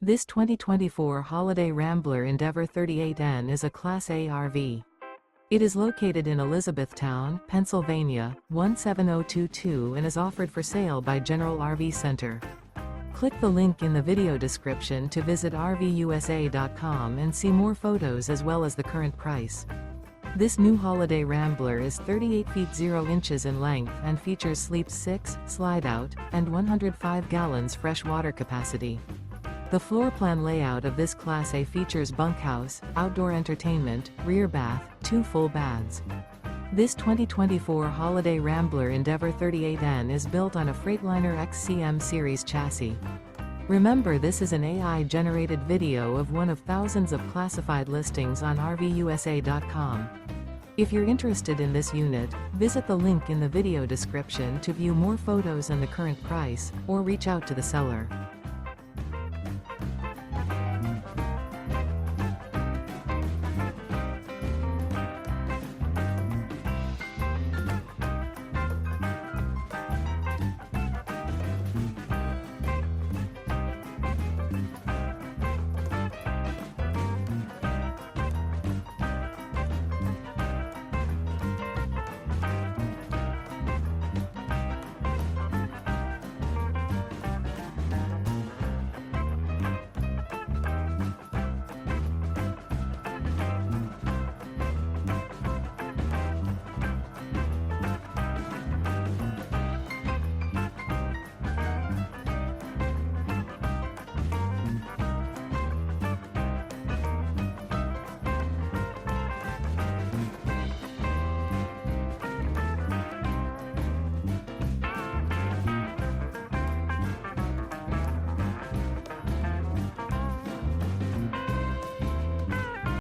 This 2024 Holiday Rambler Endeavor 38N is a Class A RV. It is located in Elizabethtown, Pennsylvania, 17022 and is offered for sale by General RV Center. Click the link in the video description to visit RVUSA.com and see more photos as well as the current price. This new Holiday Rambler is 38 feet 0 inches in length and features sleep 6, slide-out, and 105 gallons fresh water capacity. The floor plan layout of this Class A features bunkhouse, outdoor entertainment, rear bath, 2 full baths. This 2024 Holiday Rambler Endeavor 38N is built on a Freightliner XCM Series chassis. Remember, this is an AI-generated video of one of thousands of classified listings on RVUSA.com. If you're interested in this unit, visit the link in the video description to view more photos and the current price, or reach out to the seller.